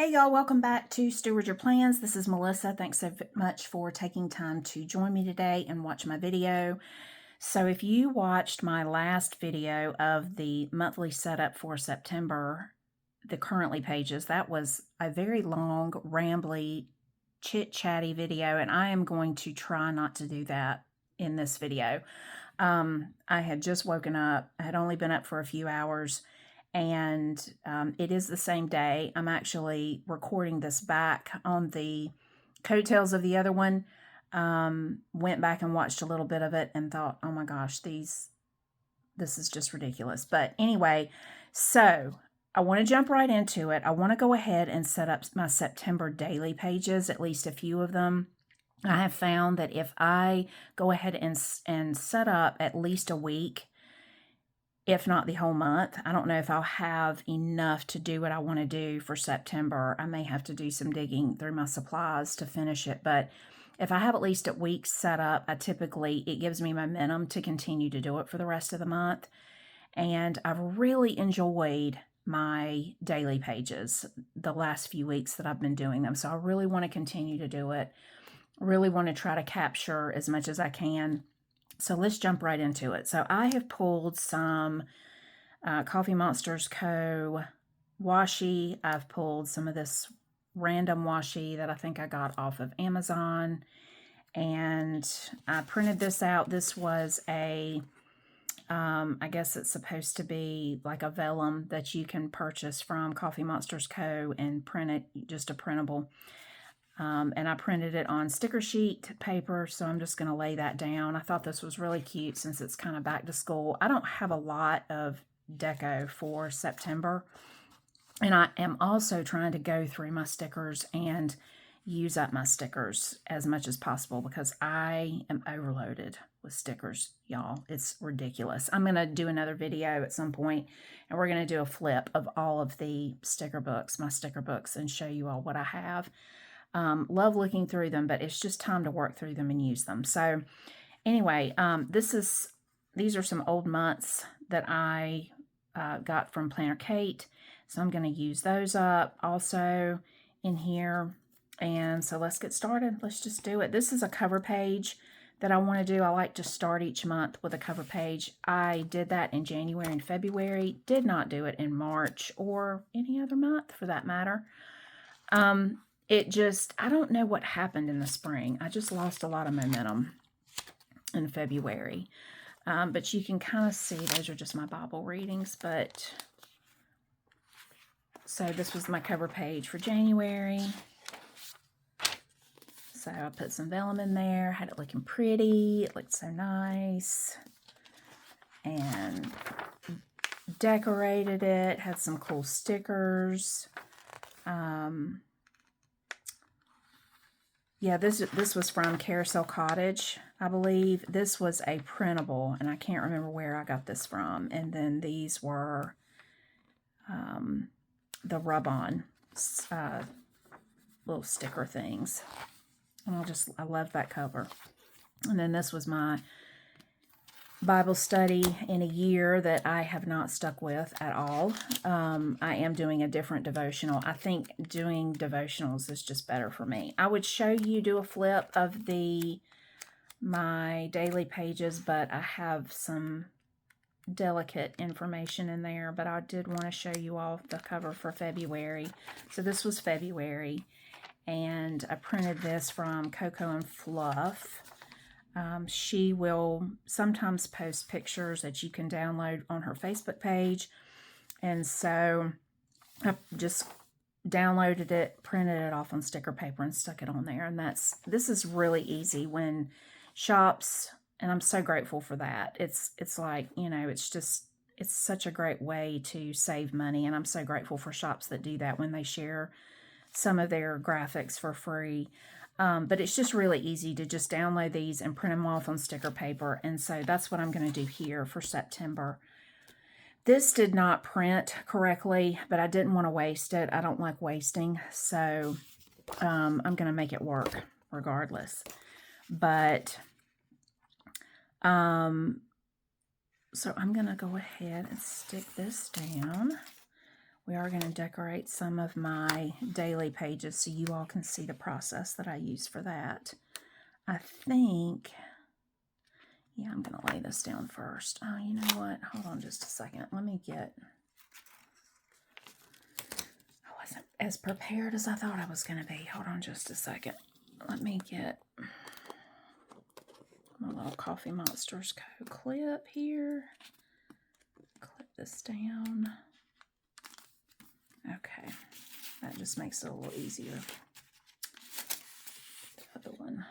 Hey y'all, welcome back to Steward Your Plans. This is Melissa. Thanks so much for taking time to join me today and watch my video. So if you watched my last video of the monthly setup for September, the currently pages, that was a very long, rambly, chit-chatty video, and I am going to try not to do that in this video. I had just woken up. I had only been up for a few hours, and it is the same day. I'm actually recording this back on the coattails of the other one. Went back and watched a little bit of it and thought, oh my gosh, this is just ridiculous. But anyway, so I want to jump right into it. I want to go ahead and set up my September daily pages, at least a few of them. I have found that if I go ahead and set up at least a week, if not the whole month, I don't know if I'll have enough to do what I want to do for September. I may have to do some digging through my supplies to finish it, but if I have at least a week set up, it gives me momentum to continue to do it for the rest of the month. And I've really enjoyed my daily pages the last few weeks that I've been doing them. So I really want to continue to do it. Really want to try to capture as much as I can. So let's jump right into it. So I have pulled some Coffee Monsters Co. washi. I've pulled some of this random washi that I think I got off of Amazon. And I printed this out. This was I guess it's supposed to be like a vellum that you can purchase from Coffee Monsters Co. and print it, just a printable. And I printed it on sticker sheet paper, so I'm just going to lay that down. I thought this was really cute since it's kind of back to school. I don't have a lot of deco for September, and I am also trying to go through my stickers and use up my stickers as much as possible because I am overloaded with stickers, y'all. It's ridiculous. I'm going to do another video at some point, and we're going to do a flip of all of the my sticker books, and show you all what I have. Love looking through them, but it's just time to work through them and use them. So anyway, these are some old months that I got from Planner Kate. So I'm going to use those up also in here. And so let's get started. Let's just do it. This is a cover page that I want to do. I like to start each month with a cover page. I did that in January and February. Did not do it in March or any other month for that matter. I don't know what happened in the spring. I just lost a lot of momentum in February. But you can kind of see, those are just my Bible readings. So this was my cover page for January. So I put some vellum in there, had it looking pretty. It looked so nice. And decorated it, had some cool stickers. Yeah, this was from Carousel Cottage, I believe. This was a printable, and I can't remember where I got this from. And then these were the rub-on little sticker things. And I love that cover. And then this was my Bible study in a year that I have not stuck with at all. I am doing a different devotional. I think doing devotionals is just better for me. I would show you, do a flip of my daily pages, but I have some delicate information in there, but I did want to show you all the cover for February. So this was February, and I printed this from Coco and Fluff. She will sometimes post pictures that you can download on her Facebook page. And so I just downloaded it, printed it off on sticker paper, and stuck it on there. And this is really easy when shops, and I'm so grateful for that. It's like, it's such a great way to save money. And I'm so grateful for shops that do that when they share some of their graphics for free. But it's just really easy to just download these and print them off on sticker paper. And so that's what I'm going to do here for September. This did not print correctly, but I didn't want to waste it. I don't like wasting. So I'm going to make it work regardless. But so I'm going to go ahead and stick this down we are going to decorate some of my daily pages so you all can see the process that I use for that. I think, yeah, I'm going to lay this down first. Oh, you know what? Hold on just a second. Let me get, I wasn't as prepared as I thought I was going to be. Hold on just a second. Let me get my little Coffee Monsters Co. clip here. Clip this down. Okay, that just makes it a little easier. The other one.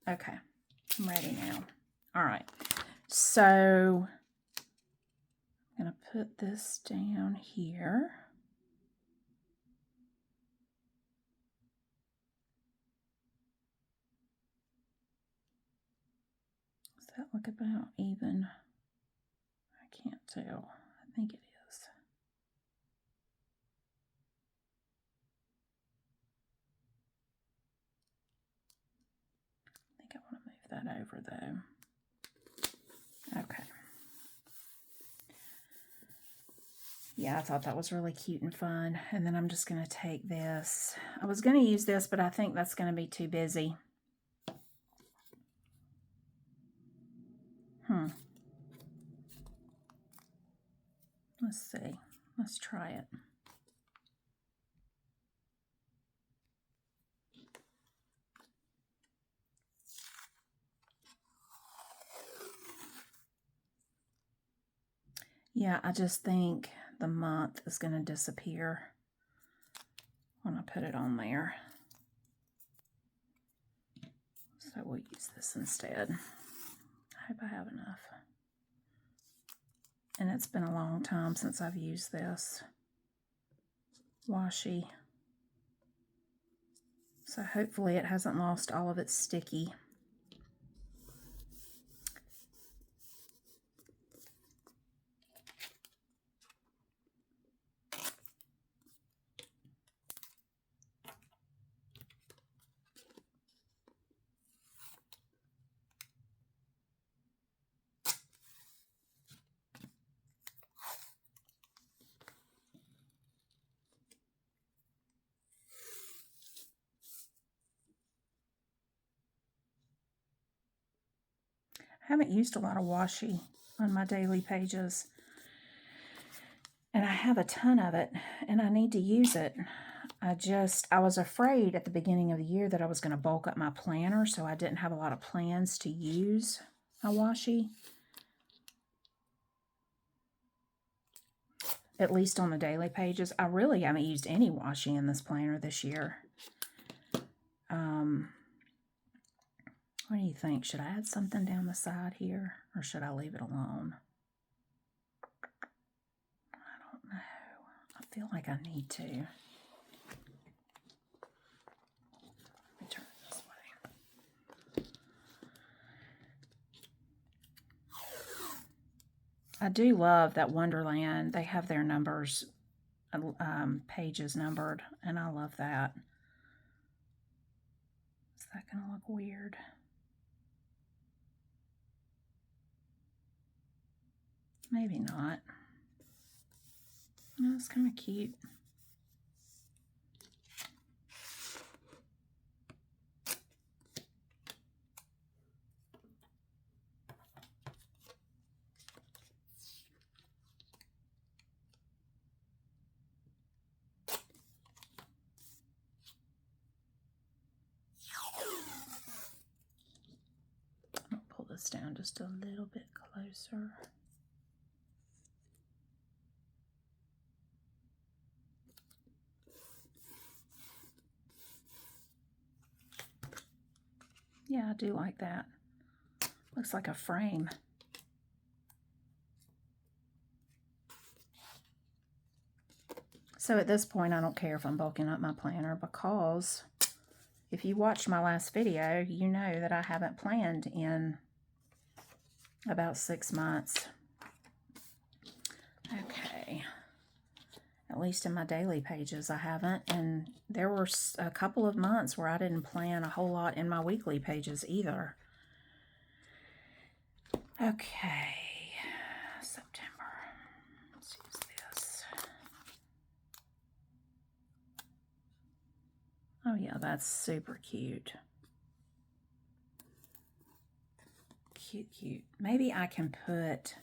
Okay, I'm ready now. All right, so I'm going to put this down here. Does that look about even? I can't tell. I think it is. I think I want to move that over though. Okay. Yeah, I thought that was really cute and fun. And then I'm just going to take this. I was going to use this, but I think that's going to be too busy. Let's see. Let's try it. Yeah, I just think the month is going to disappear when I put it on there. So we'll use this instead. I hope I have enough. And it's been a long time since I've used this washi. So hopefully it hasn't lost all of its sticky. I haven't used a lot of washi on my daily pages, and I have a ton of it, and I need to use it. I was afraid at the beginning of the year that I was going to bulk up my planner, so I didn't have a lot of plans to use my washi, at least on the daily pages. I really haven't used any washi in this planner this year. What do you think? Should I add something down the side here, or should I leave it alone? I don't know. I feel like I need to. Let me turn it this way. I do love that Wonderland. They have their numbers, pages numbered, and I love that. Is that going to look weird? Maybe not. No, it's kind of cute. I'll pull this down just a little bit closer. Yeah, I do like that. Looks like a frame. So at this point, I don't care if I'm bulking up my planner, because if you watched my last video, you know that I haven't planned in about 6 months. Okay. At least in my daily pages, I haven't. And there were a couple of months where I didn't plan a whole lot in my weekly pages either. Okay. September. Oh yeah, that's super cute. Cute, cute. Maybe I can put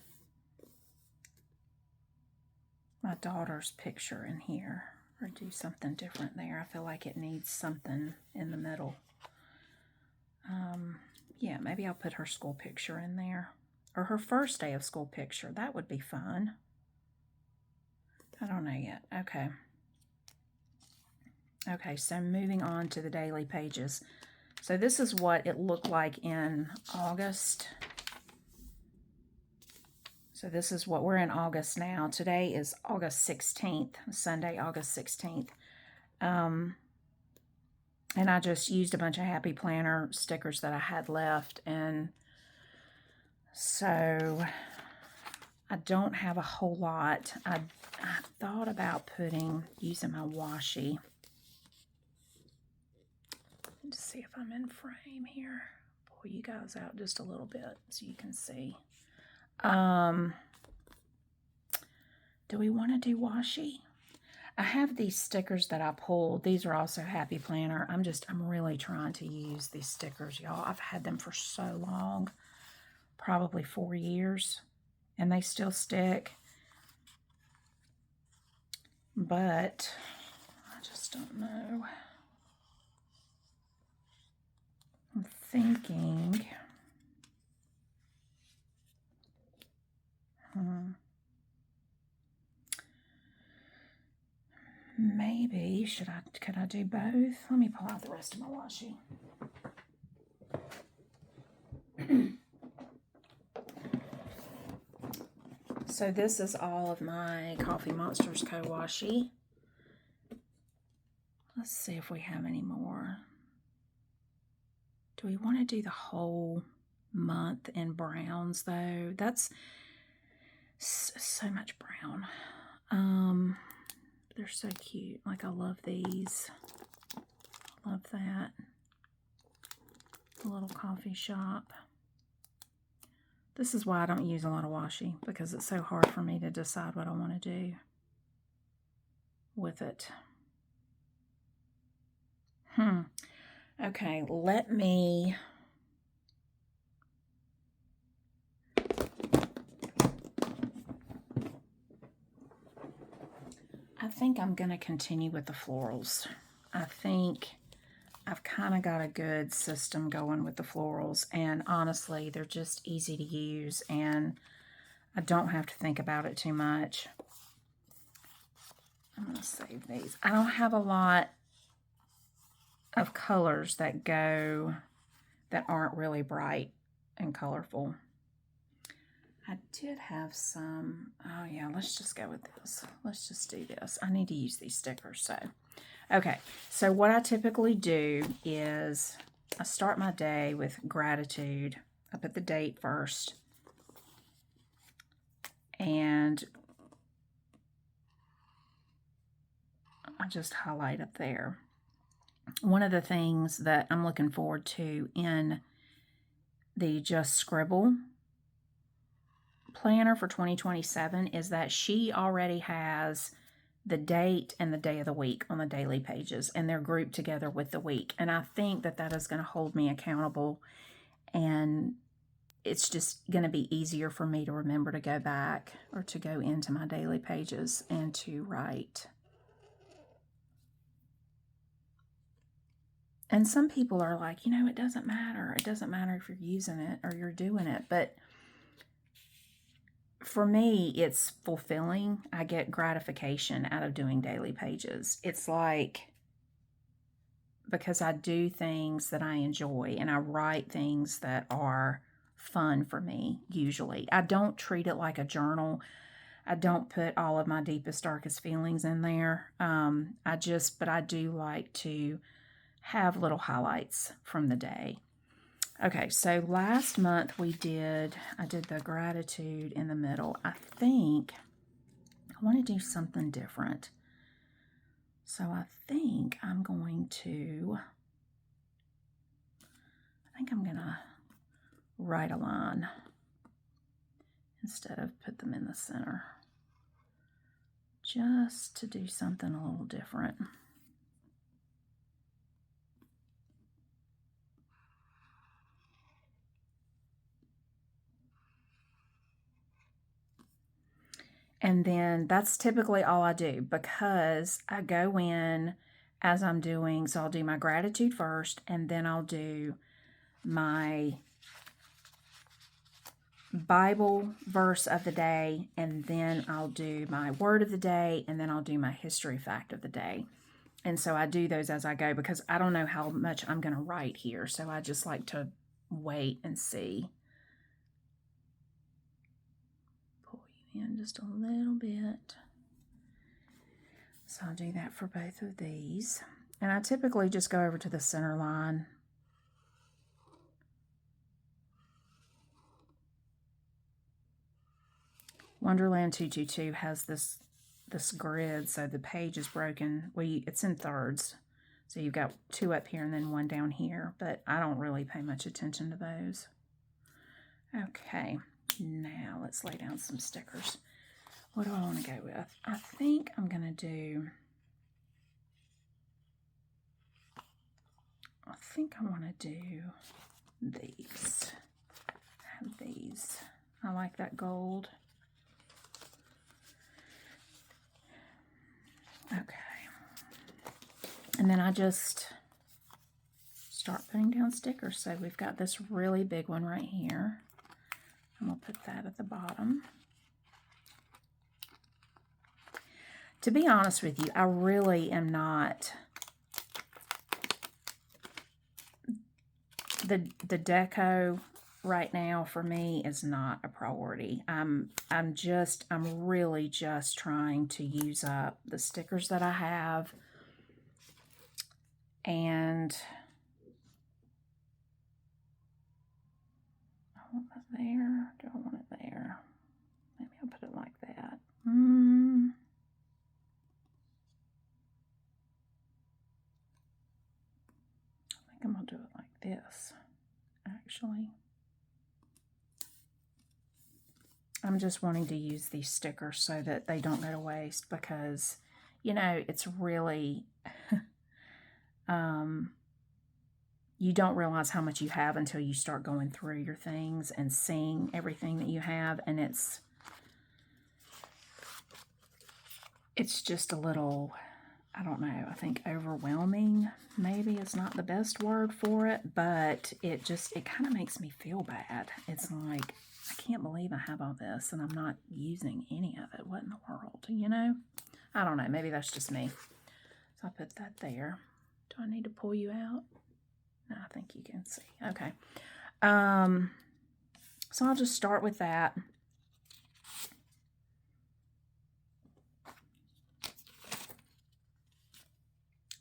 my daughter's picture in here or do something different there. I feel like it needs something in the middle. Yeah, maybe I'll put her school picture in there. Or her first day of school picture. That would be fun. I don't know yet. Okay. Okay, so moving on to the daily pages. So this is what it looked like in August. So this is what we're in August now. Today is August 16th, Sunday, August 16th. And I just used a bunch of Happy Planner stickers that I had left. And so I don't have a whole lot. I thought about using my washi. Let's see if I'm in frame here. Pull you guys out just a little bit so you can see. Do we want to do washi? I have these stickers that I pulled. These are also Happy Planner. I'm really trying to use these stickers, y'all. I've had them for so long, probably 4 years, and they still stick. But I just don't know. I'm thinking, maybe, could I do both? Let me pull out the rest of my washi. So this is all of my Coffee Monsters co-washi. Let's see if we have any more. Do we want to do the whole month in browns though? That's so much brown. They're so cute. Like, I love these. Love that. A little coffee shop. This is why I don't use a lot of washi, because it's so hard for me to decide what I want to do with it. Okay, let me... I think I'm going to continue with the florals. I think I've kind of got a good system going with the florals, and honestly, they're just easy to use, and I don't have to think about it too much. I'm going to save these. I don't have a lot of colors that aren't really bright and colorful. I did have some. Oh yeah, let's just go with this. Let's just do this. I need to use these stickers. Okay, so what I typically do is I start my day with gratitude. I put the date first, and I just highlight up there. One of the things that I'm looking forward to in the Just Scribble planner for 2027 is that she already has the date and the day of the week on the daily pages, and they're grouped together with the week. And I think that that is going to hold me accountable, and it's just going to be easier for me to remember to go back or to go into my daily pages and to write. And some people are like, you know, it doesn't matter. It doesn't matter if you're using it or you're doing it. But for me, it's fulfilling. I get gratification out of doing daily pages. It's like, because I do things that I enjoy and I write things that are fun for me, usually. I don't treat it like a journal. I don't put all of my deepest, darkest feelings in there. But I do like to have little highlights from the day. Okay, so last month I did the gratitude in the middle. I think I want to do something different. So I think I'm going to write a line instead of put them in the center, just to do something a little different. And then that's typically all I do, because I go in as I'm doing, so I'll do my gratitude first, and then I'll do my Bible verse of the day, and then I'll do my word of the day, and then I'll do my history fact of the day. And so I do those as I go, because I don't know how much I'm going to write here, so I just like to wait and see. Pull you in just a little bit. So I'll do that for both of these. And I typically just go over to the center line. Wonderland 222 has this grid, so the page is broken. It's in thirds. So you've got 2 up here and then 1 down here, but I don't really pay much attention to those. Okay, now let's lay down some stickers. What do I want to go with? I think I'm going to do... I think I want to do these. I have these. I like that gold. Okay. And then I just start putting down stickers. So we've got this really big one right here. And we'll put that at the bottom. To be honest with you, I really am not... The deco right now for me is not a priority. I'm really just trying to use up the stickers that I have. And I want it there. Do I want it there? Maybe I'll put it like that. I think I'm gonna do it like this, actually. I'm just wanting to use these stickers so that they don't go to waste, because, you know, it's really, you don't realize how much you have until you start going through your things and seeing everything that you have, and it's just a little, I don't know, I think overwhelming maybe is not the best word for it, but it kind of makes me feel bad. It's like, I can't believe I have all this and I'm not using any of it. What in the world, you know? I don't know, maybe that's just me. So I put that there. Do I need to pull you out? No, I think you can see. Okay. So I'll just start with that.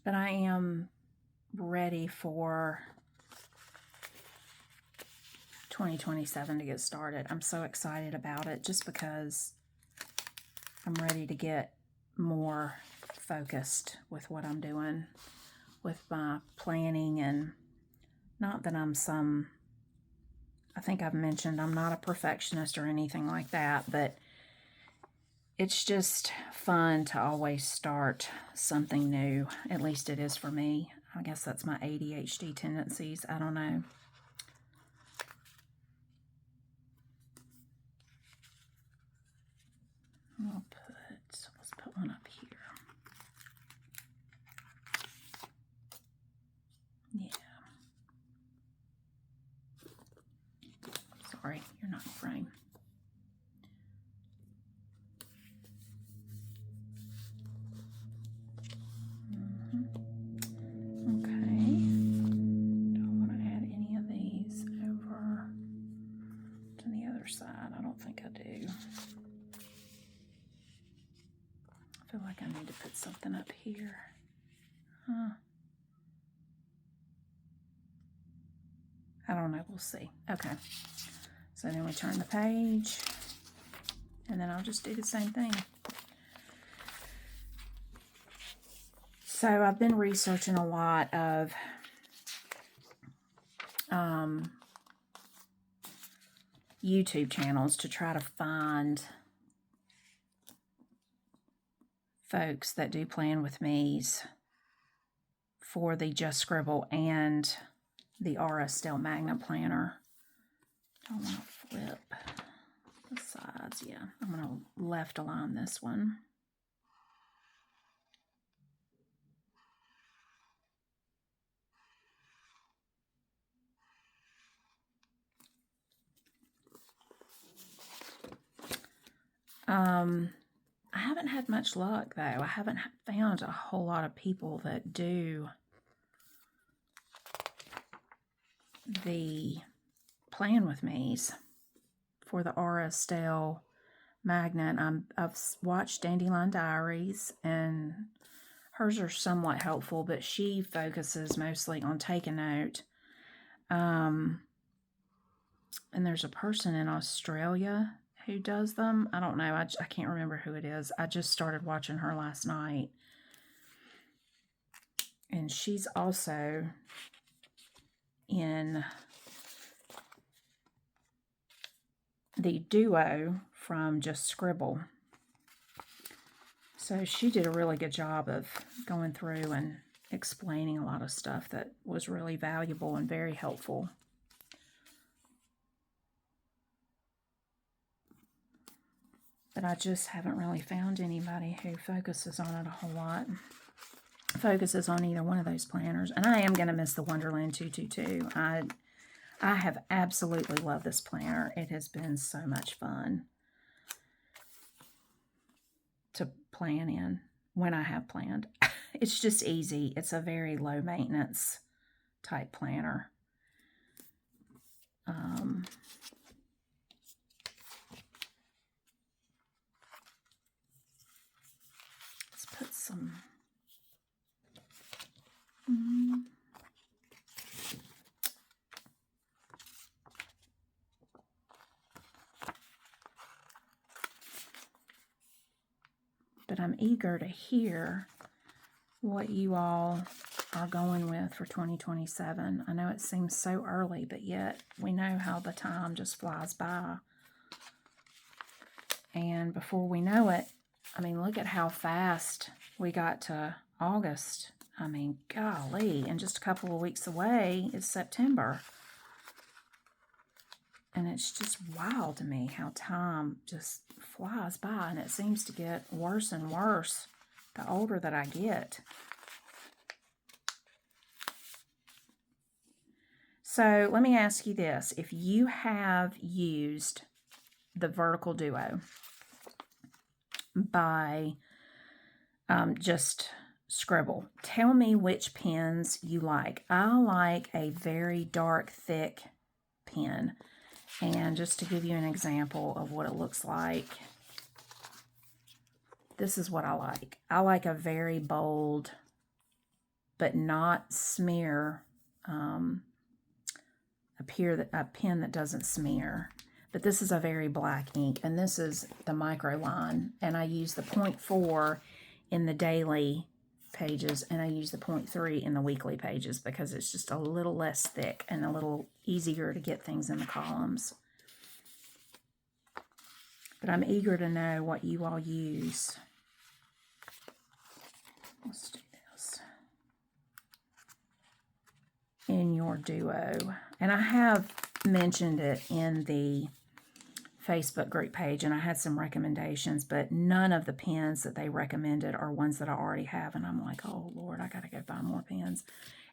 But I am ready for 2027 to get started. I'm so excited about it, just because I'm ready to get more focused with what I'm doing with my planning. And not that I'm I think I've mentioned I'm not a perfectionist or anything like that, but it's just fun to always start something new. At least it is for me. I guess that's my ADHD tendencies. I don't know. Let's put one up here. Yeah. Sorry, you're not in frame. Okay. Don't want to add any of these over to the other side. I don't think I do. I feel like I need to put something up here. Huh. I don't know. We'll see. Okay. So then we turn the page, and then I'll just do the same thing. So I've been researching a lot of YouTube channels to try to find folks that do plan with me's for the Just Scribble and the RS Stell Magna Planner. I want to flip the sides, yeah. I'm going to left align this one. I haven't had much luck, though. I haven't found a whole lot of people that do the Plan With Me's for the Aura Estelle magnet. I've watched Dandelion Diaries, and hers are somewhat helpful, but she focuses mostly on take a note. And there's a person in Australia who does them. I don't know. I can't remember who it is. I just started watching her last night. And she's also in the duo from Just Scribble. So she did a really good job of going through and explaining a lot of stuff that was really valuable and very helpful. But I just haven't really found anybody who focuses on it a whole lot. Focuses on either one of those planners. And I am going to miss the Wonderland 222. I have absolutely loved this planner. It has been so much fun to plan in when I have planned. It's just easy. It's a very low maintenance type planner. Let's put some... But I'm eager to hear what you all are going with for 2027. I know it seems so early, but yet we know how the time just flies by. And before we know it, I mean, look at how fast we got to August. I mean, golly, and just a couple of weeks away is September. And it's just wild to me how time just flies by, and it seems to get worse and worse the older that I get. So let me ask you this. If you have used the Vertical Duo by Just Scribble, tell me which pens you like. I like a very dark, thick pen. And just to give you an example of what it looks like, this is what I like. I like a very bold, but not smear, a pen that doesn't smear. But this is a very black ink, and this is the micro line. And I use the 0.4 in the daily pages, and I use the 0.3 in the weekly pages because it's just a little less thick and a little easier to get things in the columns. But I'm eager to know what you all use. Let's do this. In your duo. And I have mentioned it in the Facebook group page, and I had some recommendations, but none of the pens that they recommended are ones that I already have, and I'm like, oh Lord, I gotta go buy more pens.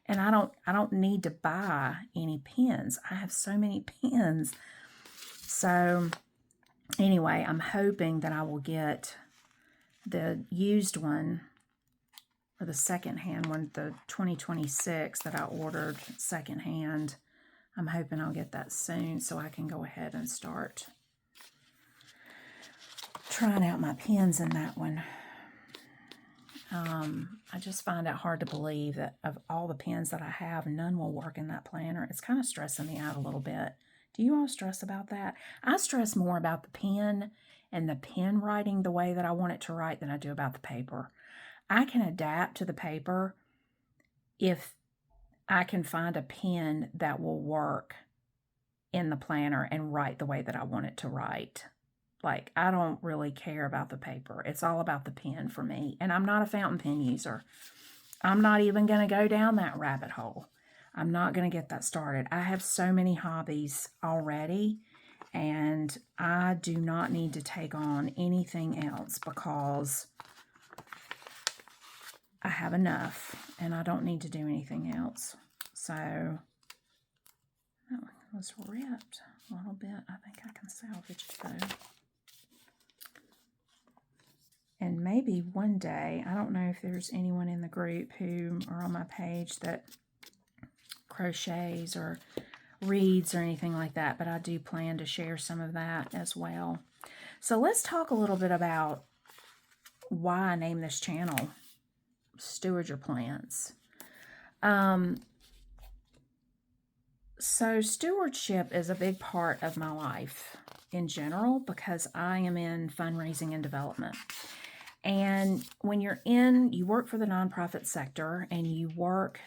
And I don't need to buy any pens. I have so many pens. So anyway, I'm hoping that I will get the used one, or the secondhand one, the 2026 that I ordered secondhand. I'm hoping I'll get that soon so I can go ahead and start trying out my pens in that one. I just find it hard to believe that of all the pens that I have, none will work in that planner. It's kind of stressing me out a little bit. Do you all stress about that? I stress more about the pen and the pen writing the way that I want it to write than I do about the paper. I can adapt to the paper if I can find a pen that will work in the planner and write the way that I want it to write. Like, I don't really care about the paper. It's all about the pen for me. And I'm not a fountain pen user. I'm not even going to go down that rabbit hole. I'm not going to get that started. I have so many hobbies already, And I do not need to take on anything else because I have enough and I don't need to do anything else. So that one was ripped a little bit. I think I can salvage it though. And maybe one day, I don't know if there's anyone in the group who are on my page that crochets or reads or anything like that, but I do plan to share some of that as well. So let's talk a little bit about why I named this channel Steward Your Plants. So stewardship is a big part of my life in general because I am in fundraising and development. And when you work for the nonprofit sector and you work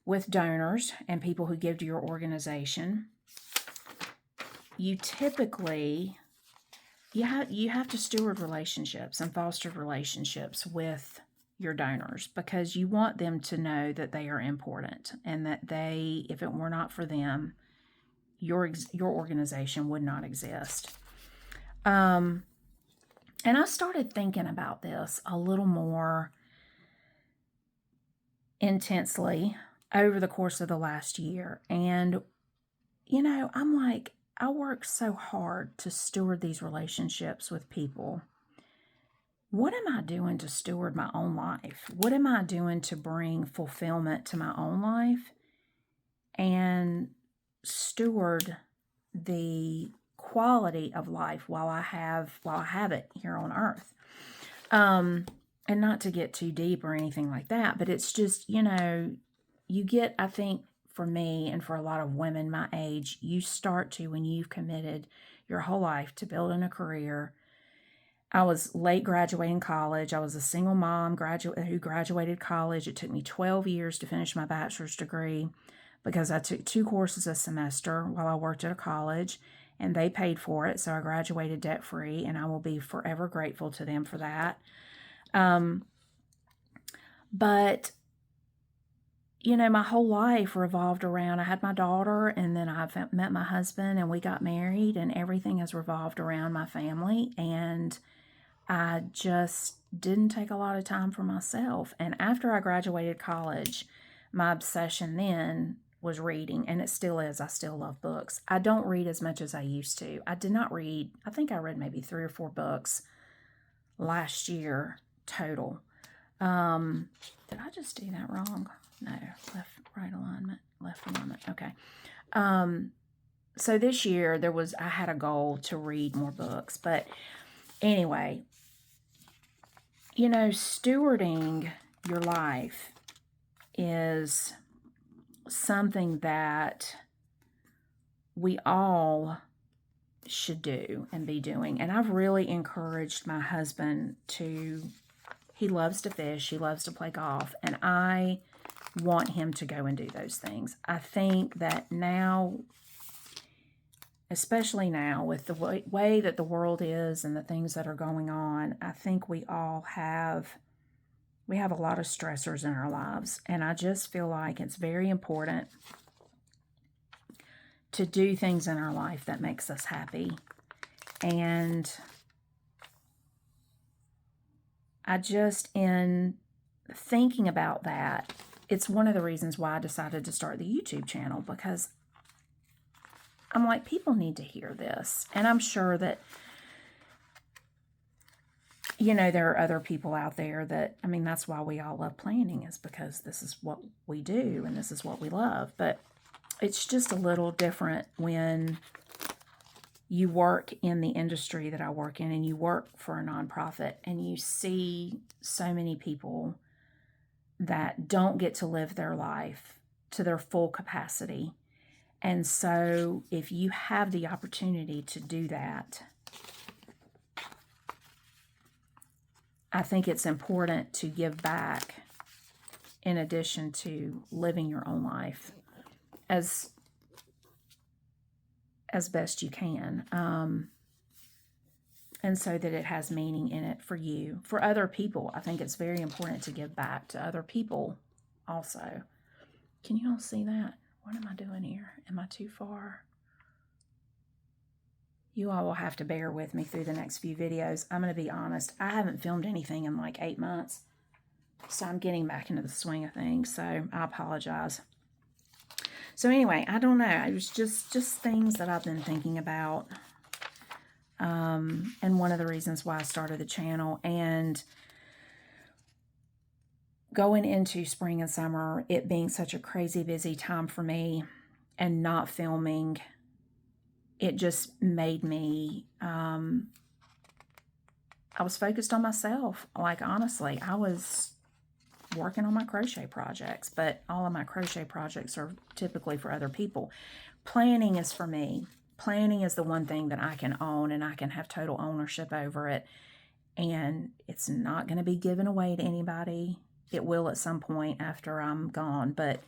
with donors and people who give to your organization, you typically, you have to steward relationships and foster relationships with your donors because you want them to know that they are important and that they, if it were not for them, your organization would not exist. And I started thinking about this a little more intensely over the course of the last year. And, I'm like, I work so hard to steward these relationships with people. What am I doing to steward my own life? What am I doing to bring fulfillment to my own life and steward the quality of life while I have it here on earth? And not to get too deep or anything like that, but it's just, you get, I think for me and for a lot of women my age, you start to, when you've committed your whole life to building a career. I was late graduating college. I was a single mom who graduated college. It took me 12 years to finish my bachelor's degree because I took 2 courses a semester while I worked at a college, and they paid for it. So I graduated debt-free, and I will be forever grateful to them for that. But, my whole life revolved around, I had my daughter, and then I met my husband, and we got married, and everything has revolved around my family, and I just didn't take a lot of time for myself. And after I graduated college, my obsession then was reading, and it still is. I still love books. I don't read as much as I used to. I did not read, I think I read maybe 3 or 4 books last year total. Did I just do that wrong? No, right alignment, left alignment. Okay. So this year I had a goal to read more books, but anyway, stewarding your life is something that we all should do and be doing. And I've really encouraged my husband he loves to fish, he loves to play golf, and I want him to go and do those things. I think that now, especially now with the way that the world is and the things that are going on, I think we have a lot of stressors in our lives. And I just feel like it's very important to do things in our life that makes us happy. And I just, in thinking about that, it's one of the reasons why I decided to start the YouTube channel, because I'm like, people need to hear this. And I'm sure that, there are other people out there that, that's why we all love planning, is because this is what we do and this is what we love. But it's just a little different when you work in the industry that I work in and you work for a nonprofit and you see so many people that don't get to live their life to their full capacity. And so if you have the opportunity to do that, I think it's important to give back in addition to living your own life as best you can. And so that it has meaning in it for you. For other people, I think it's very important to give back to other people also. Can you all see that? What am I doing here? Am I too far? you all will have to bear with me through the next few videos. I'm going to be honest, I haven't filmed anything in like 8 months. So I'm getting back into the swing of things, so I apologize. So anyway, I don't know. It was just things that I've been thinking about. And one of the reasons why I started the channel. And going into spring and summer, it being such a crazy busy time for me and not filming, it just made me, I was focused on myself. Like, honestly, I was working on my crochet projects, but all of my crochet projects are typically for other people. Planning is for me. Planning is the one thing that I can own, and I can have total ownership over it. And it's not going to be given away to anybody. It will at some point after I'm gone, but,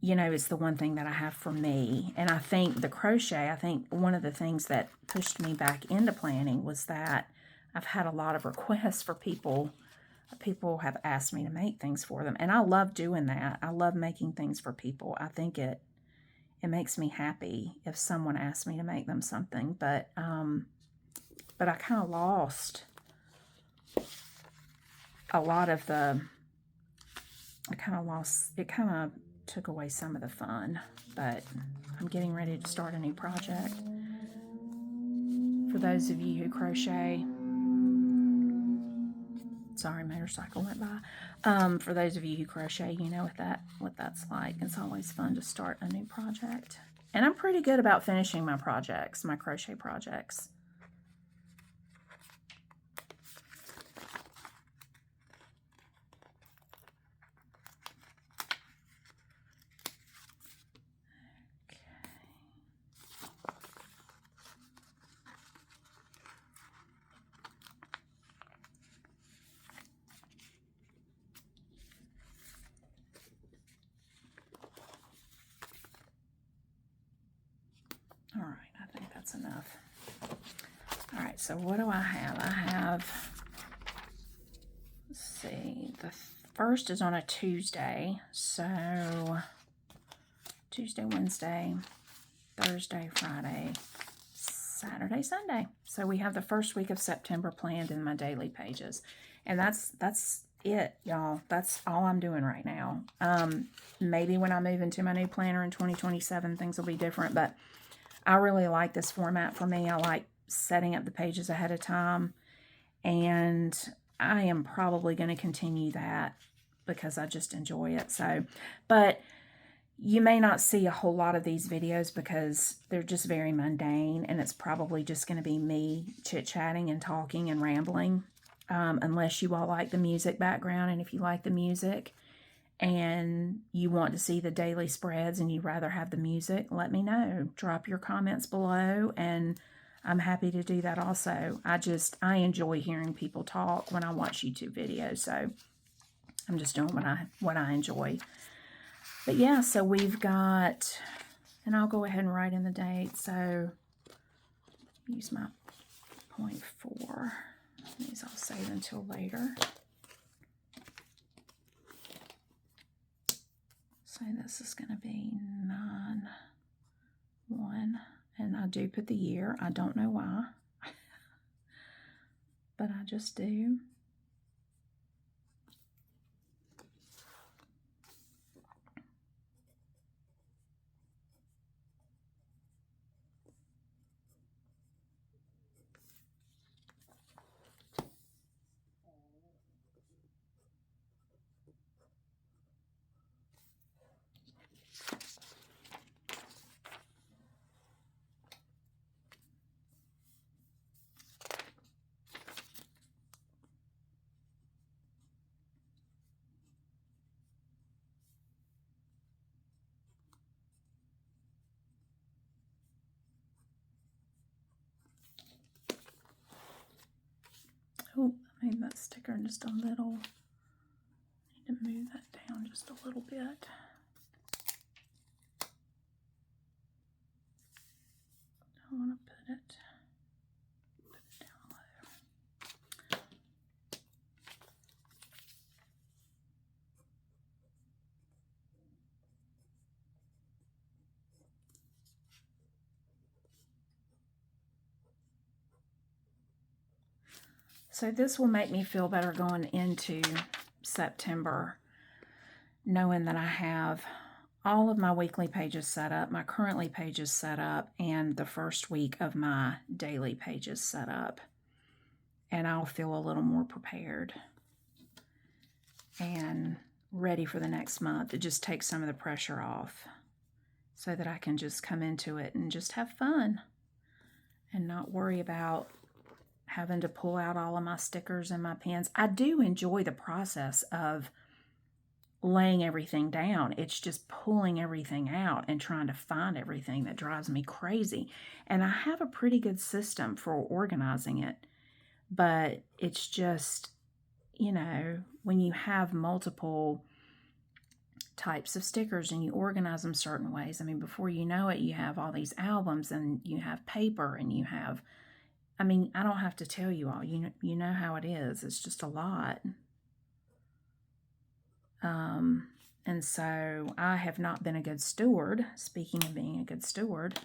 you know, it's the one thing that I have for me. And I think the crochet, I think one of the things that pushed me back into planning was that I've had a lot of requests for people. People have asked me to make things for them. And I love doing that. I love making things for people. I think it makes me happy if someone asks me to make them something. But I kind of lost a lot of the, it kind of took away some of the fun, but I'm getting ready to start a new project. For those of you who crochet, sorry, motorcycle went by. For those of you who crochet, you know what that's like. It's always fun to start a new project. And I'm pretty good about finishing my projects, my crochet projects. All right, I think that's enough. All right, so what do I have? I have, let's see, the first is on a Tuesday. So Tuesday, Wednesday, Thursday, Friday, Saturday, Sunday. So we have the first week of September planned in my daily pages. And that's it, y'all. That's all I'm doing right now. Maybe when I move into my new planner in 2027, things will be different, but I really like this format for me. I like setting up the pages ahead of time, and I am probably going to continue that because I just enjoy it. So, but you may not see a whole lot of these videos because they're just very mundane, and it's probably just going to be me chit-chatting and talking and rambling, unless you all like the music background. And if you like the music and you want to see the daily spreads and you'd rather have the music, let me know. Drop your comments below, and I'm happy to do that also. I enjoy hearing people talk when I watch YouTube videos, so I'm just doing what I enjoy. But yeah, so we've got, and I'll go ahead and write in the date. So use my 0.4. These I'll save until later. So this is going to be 9/1, and I do put the year. I don't know why, but I just do. Oh, I made that sticker just a little. Need to move that down just a little bit. I want to put it down low. So this will make me feel better going into September, knowing that I have all of my weekly pages set up, my currently pages set up, and the first week of my daily pages set up. And I'll feel a little more prepared and ready for the next month. It just takes some of the pressure off so that I can just come into it and just have fun and not worry about having to pull out all of my stickers and my pens. I do enjoy the process of laying everything down. It's just pulling everything out and trying to find everything that drives me crazy. And I have a pretty good system for organizing it, but it's just, you know, when you have multiple types of stickers and you organize them certain ways, I mean, before you know it, you have all these albums and you have paper and you have, I mean, I don't have to tell you all, you know how it is. It's just a lot. And so I have not been a good steward. Speaking of being a good steward,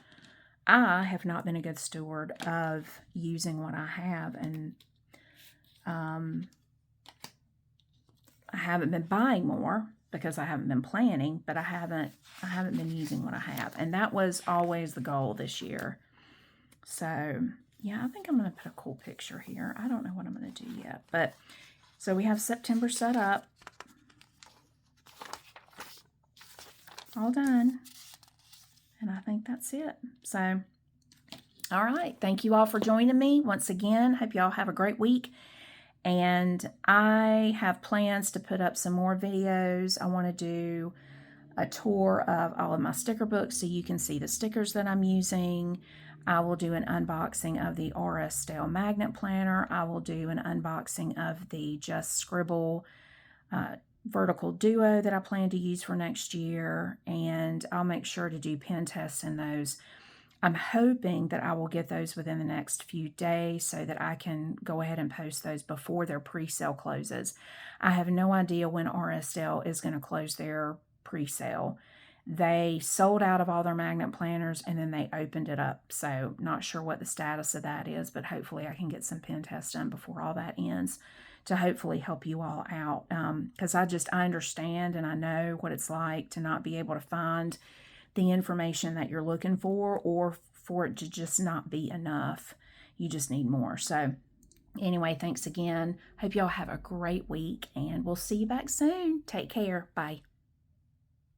I have not been a good steward of using what I have, and I haven't been buying more because I haven't been planning, but I haven't been using what I have, and that was always the goal this year. So yeah, I think I'm going to put a cool picture here. I don't know what I'm going to do yet, but so we have September set up. All done. And I think that's it. So, all right. Thank you all for joining me once again. Hope y'all have a great week. And I have plans to put up some more videos. I want to do a tour of all of my sticker books so you can see the stickers that I'm using. I will do an unboxing of the RS Stale Magnet Planner. I will do an unboxing of the Just Scribble vertical duo that I plan to use for next year, and I'll make sure to do pen tests in those. I'm hoping that I will get those within the next few days so that I can go ahead and post those before their pre-sale closes. I have no idea when RSL is going to close their pre-sale. They sold out of all their magnet planners and then they opened it up. So not sure what the status of that is, but hopefully I can get some pen tests done before all that ends to hopefully help you all out. Because I understand and I know what it's like to not be able to find the information that you're looking for, or for it to just not be enough. You just need more. So anyway, thanks again. Hope y'all have a great week, and we'll see you back soon. Take care. Bye.